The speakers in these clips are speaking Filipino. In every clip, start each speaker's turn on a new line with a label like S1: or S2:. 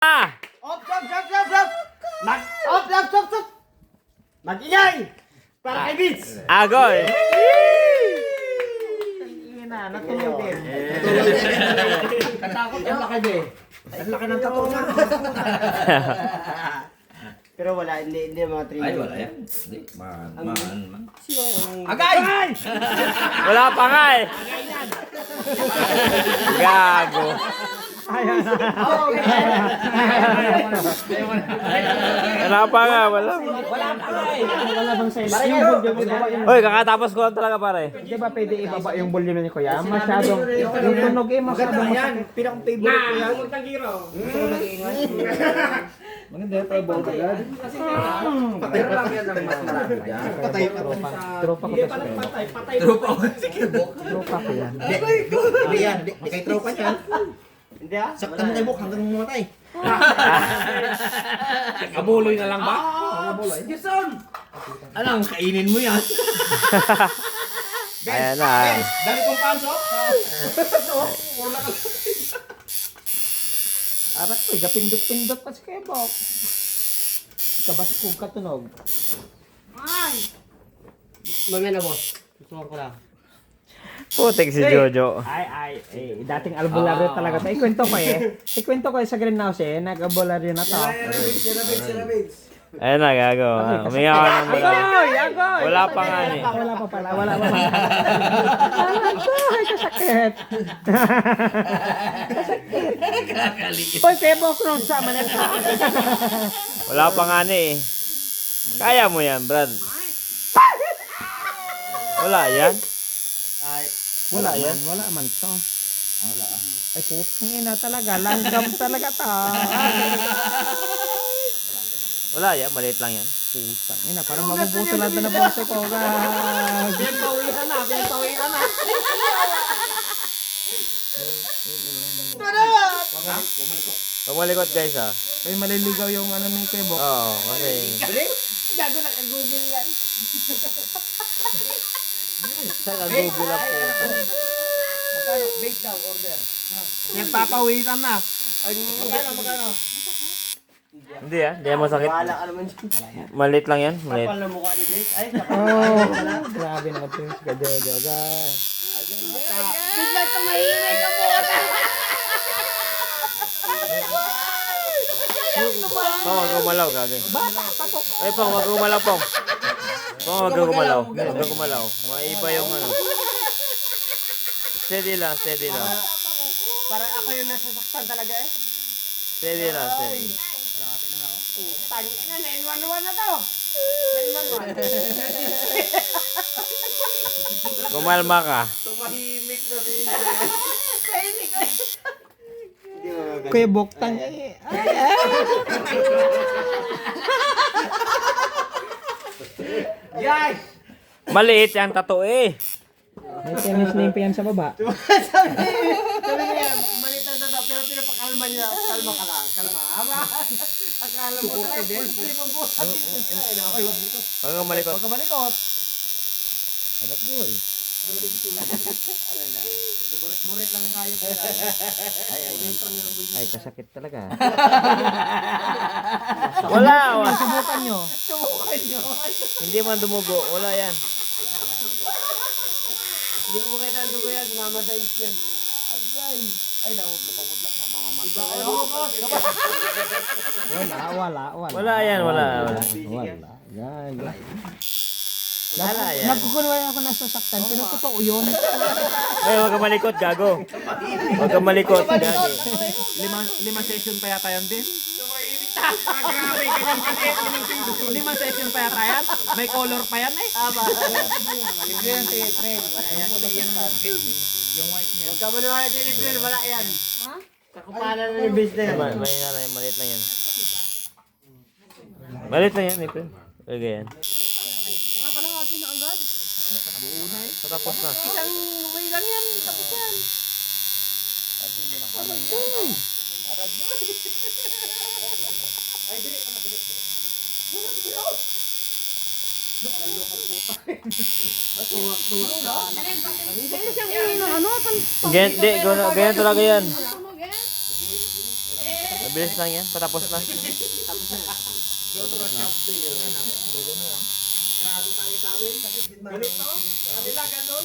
S1: Stop! Mag-ingay! Para kay Vince!
S2: Agoy!
S1: Natulog din. Katakot ang laki din. Ang laki ng tato na. Pero wala, hindi mga 3.
S3: Ay, wala yan. Hindi, man.
S1: Sino yung...
S3: Agay!
S2: Wala pa nga eh. Gago. Wala pa nga, wala.
S1: Wala bang size?
S2: Hoy, kakatapos ko lang talaga pare.
S4: Di ba pwede ibaba yung volume ni Kuya? Masyadong, yung tunog eh, masyadong masakit.
S1: Pinakang favorite ko yan.
S4: Maganda yung tayo bawal agad.
S1: Patay pa lang yan ng mas marami dyan. Patay pa rin sa...
S4: Tropa ko pa siya.
S3: Tropa ko. Sige, bok.
S4: Tropa ko yan.
S1: Hindi yan, hindi kay tropa yan. Hindi ah.
S3: Saktan mo tayo, bok, hanggang mamatay.
S2: Kabuloy na lang ba?
S3: Jason! Anong kainin mo yan?
S2: Ayan na.
S3: Dami kong panso?
S4: Arat ko, gapindot-pindot pa si Kuya Bok. Kabaskog katunog.
S1: Mamaya na boss. Gusto ko lang.
S2: Putik si Jojo.
S4: Dating albularyo talaga. Ikwento ko sa greenhouse eh, nag-albularyo na to.
S2: Ayan na, gago. Umiyak ka ng wala.
S4: Agoy!
S2: Wala pa nga eh.
S4: Wala pa pala, wala pa. Ay, kasakit. Uy, Kuya Bok, Ron, sa manet ka.
S2: Wala pa nga eh. Kaya mo yan, Brad. Wala yan?
S4: Wala yan, wala man to. Ay, putang ina talaga, langgam talaga to.
S2: Wala yan, maliit lang yan.
S4: Putang ina, parang mabubuto lang na bose ko.
S1: Pinagpawisan na.
S2: Pagmalikot guys ha.
S4: Ay, maliligaw yung ano ni Kuya Bok.
S2: Oo, kasi...
S1: Gago na kag-google yan.
S2: Sa Google up po.
S1: Magkano? Bake daw, order.
S4: Nagpapawisan na.
S1: Magkano?
S2: Hindi ah, hindi mo sakit.
S1: Bahala ka naman dyan.
S2: Maliit lang yan, maliit.
S1: Kapal na mukha ni Jake. Ay,
S4: Oh, grabe naman ito yung si Kajojo.
S1: bigla tumahimik ka muna.
S2: Pong, wag gumalaw, gagi. Ay, Pong, wag gumalaw, Pong. Pong, wag gumalaw. Wag gumalaw. Maiba yung ano. Steady lang.
S1: Para ako yung nasasaktan talaga eh.
S2: Steady lang.
S1: Tangin na, 911 na to. 911.
S2: Kumalma ka.
S1: Tumahimik na rin. Tahimik ko.
S4: Kuya Bok,
S1: Yay!
S2: Maliit yung tattoo eh.
S4: may tennis name pa yan sa baba.
S1: Sabi niya, malit na to, pero pinapakalma niya. Kalma ka lang, kalma. Akala mo tayo, full sleep ang buhat. Ay, wag dito.
S2: Wag kang malikot.
S1: Huwag ka malikot.
S4: Harap boy.
S1: Burit lang kayo.
S4: Ay, kasakit talaga.
S2: Wala.
S4: Subukan nyo.
S1: Subukan niyo.
S2: Hindi man dumugo. Wala yan.
S1: Hindi mo kita ang dugo yan, sumama sa inch yan. Ay, naku, kapamot lang nga, mamamatay. Iba ko, boss.
S4: Wala.
S2: Wala yan, wala.
S4: Wala yan. Nagkukunwa ako nasasaktan, pero totoo yun.
S2: Ay, wag kang malikot, gago. Wag kang malikot, gago.
S4: 5 session pa yata yan din.
S1: Grabe, ganyan kasi.
S4: 5 session pa yata yan. May color pa yan eh.
S1: Tama. Libre yan si April. Wala yan.
S4: Yung white niya.
S1: Huwag ka maniwala si April, wala yan. Ha? Kakupanan na yung base na yan.
S2: Maliit lang yan. Maliit lang yan, April. Okay, yan.
S1: Nakakalahati na agad.
S2: Patapos na.
S1: Isang way lang yan. Tapos yan.
S2: Ganyan talaga yan. Mabilis lang yan, patapos na.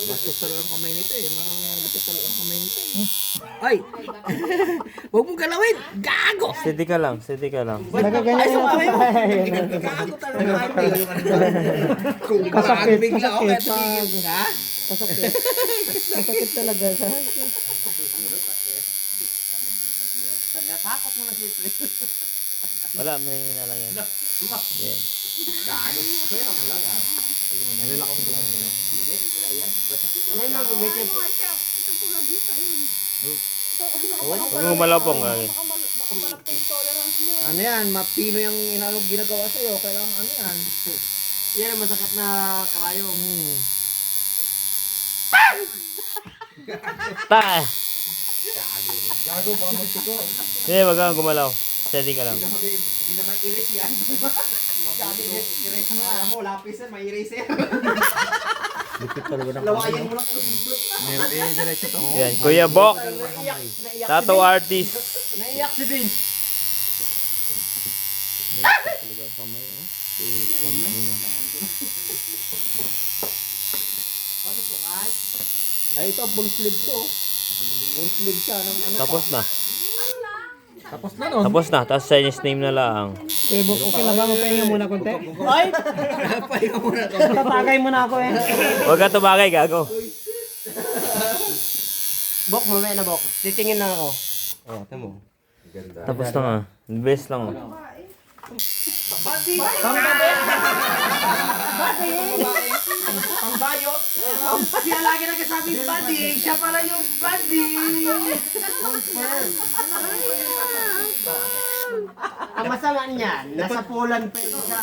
S3: Bastos talaga ang kamay nito eh. Malupit talaga ang kamay nito eh. Ay! Huwag mong galawin! Gago!
S2: Steady ka lang, steady ka lang.
S4: Nagaganyan na
S3: kamay mo!
S4: tayo.
S3: Gago talaga ang kamay. Kung
S4: Kasakit,
S3: bigla ako
S4: kasakit.
S3: kaya tumigil. Ha?
S4: Kasakit. Masakit talaga.
S1: Nagkakakot mo na si Chris.
S2: Wala, may na lang yan. Yan. Huwag mo gumalaw pong.
S3: Ano yan? Mapino yung ginagawa sa'yo. Kailangan ano yan?
S1: Yan ang masakit na karayo.
S2: Ta!
S3: Gago ba mo siko?
S2: Hindi, wag kang gumalaw. Steady ka lang.
S1: Hindi naman iris yan. Sabi niya, iris mo. Alam mo, lapis yan, may iris yan. Lawayan mo lang.
S3: Meron eh, diretso to.
S2: Yan, Kuya Bok, tattoo artist.
S1: Naiyak si Vince.
S3: Ay, ito, full sleeve to. Full sleeve siya ng ano.
S2: Tapos na.
S3: Tapos na no?
S2: Tapos na, tapos Chinese name na lang.
S4: Okay, Bok, okay lang ba? Magpahinga muna konti.
S3: Ay! Pahinga muna to.
S4: Tatagay muna ako eh.
S2: Huwag ka tumagay, gago.
S1: Bok, mamaya na Bok. Titingin lang ako. Oh, tamo.
S2: Tapos na nga. Best lang. Oh.
S1: Pangbayot. Siya lagi nagsasabi bading. Siya pala yung bading. Confirm. Ang masama niyan, nasa Poland pa yun siya.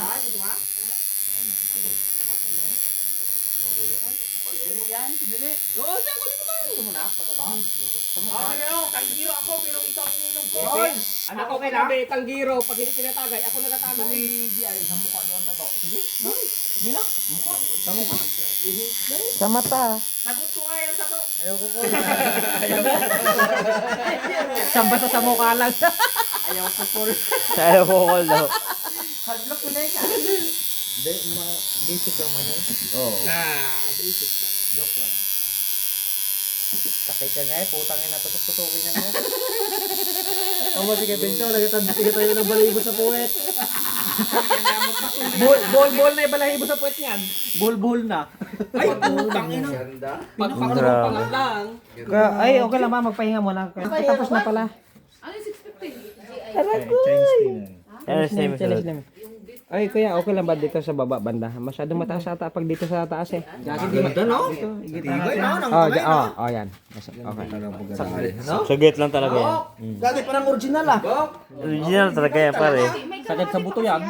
S3: Anak ko kay Nabe, tanggiro. Pag hindi tinatagay, ako nagatagay. Sa mukha doon tato. Sige.
S4: Sa mata.
S1: Sagot ko nga yung tato.
S4: Samba sa mukha lang.
S1: Ayaw ko Paul.
S2: Ayaw ko call daw.
S1: Hadlock ko na yun.
S3: Basic lang man yan. Oo. Basic lang. Joke lang. Sakit ka na eh. Putang ina, tutok-tutokin yan mo.
S1: Ang mo sige Benzo, nagtatanda tayo ng balibo sa puwet.
S3: Bol na yung balahibo sa puwet niyan.
S1: Bul na.
S3: Ay, putang ina. Pinapakalo
S2: Grabe.
S3: pangat lang.
S4: Ay, okay lang ba? Magpahinga muna. Tapos na pala.
S5: Ano yung 650?
S2: Chinese name
S4: Challenge
S2: sunod.
S4: namin. Ay, kuya, okay lang ba dito sa baba banda? Masyadong mataas ata pag dito sa taas eh.
S3: Hindi mo no? Tigay na, nang
S4: Oh,
S3: kamay na.
S4: yan. Okay.
S2: Sugit lang talaga yan.
S3: Gagay parang original ah.
S2: Original talaga yan, pare.
S3: Sakit sa buto yan.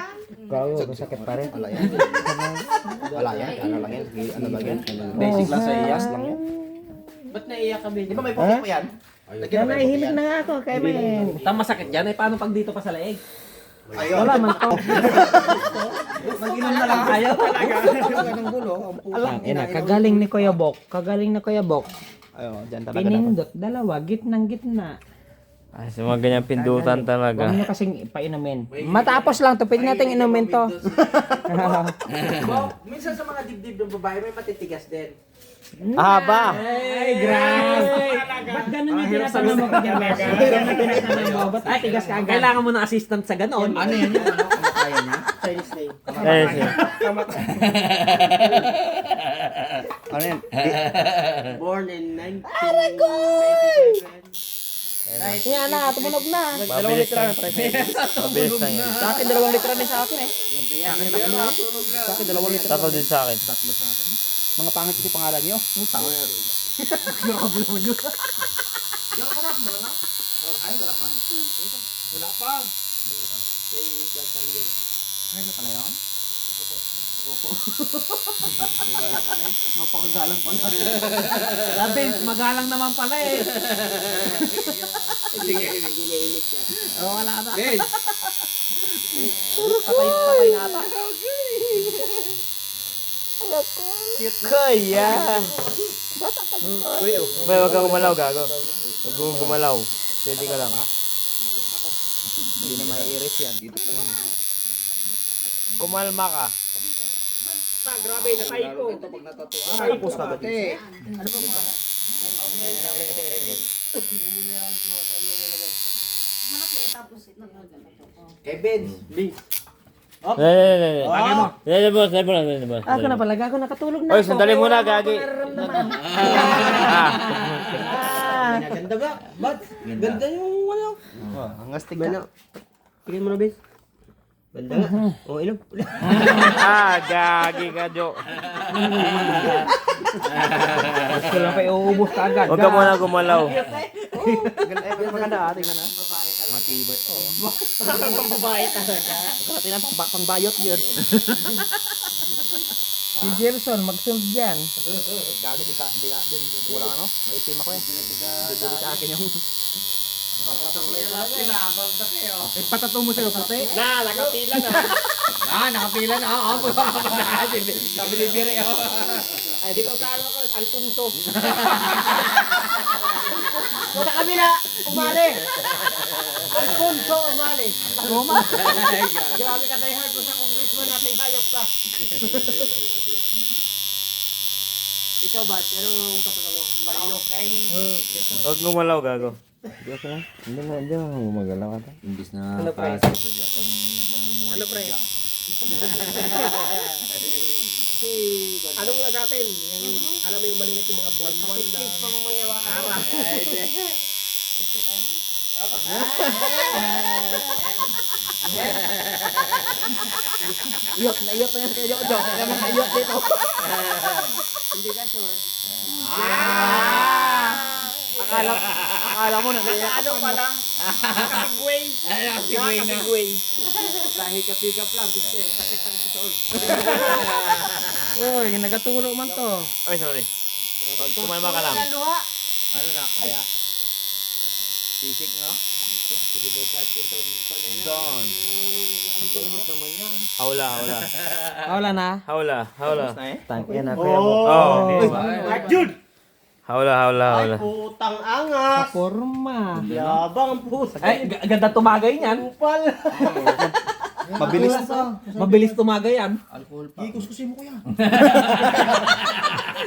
S4: Gago, masakit pa rin.
S3: Wala yan. Ano lang yan? Ano lang yan? Basic lang sa iyas lang yan.
S1: Ba't naiiyak kami?
S3: Di ba may pocket pa yan?
S4: Yan, nahihilig na nga ako kay men.
S3: Tama masakit yan. Ay paano pag dito pa sa leeg?
S4: Wala man to.
S3: Mag-inom na lang tayo. Ng gulo.
S4: Alam, kagaling ni Kuya Bok.
S3: Ayun, dyan talaga dapat.
S4: Pinindot, dalawa, gitnang gitna.
S2: Ay, sa mga ganyan pindutan
S4: Huwag
S2: talaga.
S4: nyo kasing painumin. Matapos lang to, pwede natin inumin to.
S1: Minsan sa mga dibdib ng babae, may matitigas din.
S2: Haba!
S4: Ay, grabe. Ba't ganun yung tinatanong mo kanya, Mes? Ganun yung tinatanong mo. Ba't atigas ka agad?
S3: Kailangan mo ng assistant sa ganon. Ano yan yun? Ano kaya niya?
S1: Chinese name.
S2: Chinese name.
S3: Ano yan?
S1: Born in 1997.
S4: Yan na, tumunog na.
S2: Mabilis lang. Mabilis lang yan.
S3: Sa akin, 2 litra din sa akin eh. Sa akin, 2 litra.
S2: Tatlo din sa akin.
S3: Mga pangit kasi pangalan nyo. Tama yan. Grabe, magalang naman pala eh.
S1: Hindi nga init yan.
S3: Oo, wala na. Patay na ata.
S2: Kaya! May wag kang gumalaw, gago. Wag kang gumalaw. Steady ka lang.
S3: Iris yan. Dito pa lang.
S2: Kumalma ka.
S3: Grabe, natay ko. Ito pag natatuan. Tapos ka ba dito? Kevin.
S2: Bagay mo. Boss.
S4: Ako na pala, ako nakatulog na.
S2: Oy, sandali muna, gagi.
S3: Ganda ba? Ba't? Ganda yung ano.
S4: Ang astig ka.
S3: Tingin mo na, Bez. Ganda nga. Oo, ilong.
S2: Gagi ka, Jo.
S4: Gusto lang pa iuubos ka agad.
S2: Huwag ka muna gumalaw.
S4: Maganda, tingnan na.
S3: Matibay.
S4: Pambabae talaga. Tingnan, pangbayot yun. Si Jelson, magsunod yan.
S3: Gagi, di ka. Wala ano? Maitim ako eh. Bibili sa akin yung...
S4: Patato mo sa'yo, puti.
S3: nakapila na. Nakapila na. Sabi ni Bire. Ay, dito sa ano ko, Alfonso. Sa kabila, umali. Alfonso, umali. Grabe ka, die hard mo sa congressman nating hayop ka. Ikaw ba? Anong patata mo? Marino?
S2: Huwag gumalaw, gago.
S4: Hindi mo magalaw ka.
S3: Imbis na
S4: Ano, pre?
S3: Ano pre? Ano nga sa atin? Yung, alam mo yung maliit yung mga buwan-buwan na... Ara. Iyot na yan kayo. Kaya mga iyot dito. Hindi ka sure. Akala mo na ano pala? Nakapigway. Nakapigway. Kahit kapigap lang, biste. Sakit ang susool.
S4: Uy, nagaturo man to.
S2: Oy, sorry. Huwag kumalma ka lang.
S3: Ano na kaya? Sisik no? Don.
S2: Hawla.
S4: Wala na.
S2: Hawla.
S4: Tangin na kuya mo.
S2: Oh.
S1: Jude!
S2: Hawla.
S1: Putang angas!
S4: Forma.
S1: Yabang ang puta.
S4: Ay, ganda tumagay niyan.
S1: Pal!
S4: Mabilis tumagay yan.
S3: Ikuskusin mo kuya.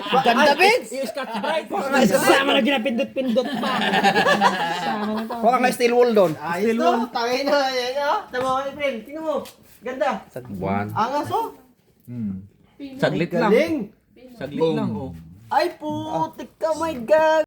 S4: Ganda, Vince!
S3: Yung Scotch Brite.
S4: Sama na ginapindot-pindot pa. Sama na to.
S3: Huwag nga steel wool doon.
S1: Ayos to! Tangin na yan oh! Tama ko April, tingnan mo! Ganda!
S3: Buwan.
S1: Angas oh!
S4: Saglit lang.
S1: Galing!
S4: Saglit lang, oh.
S1: Ay putik ka, my God!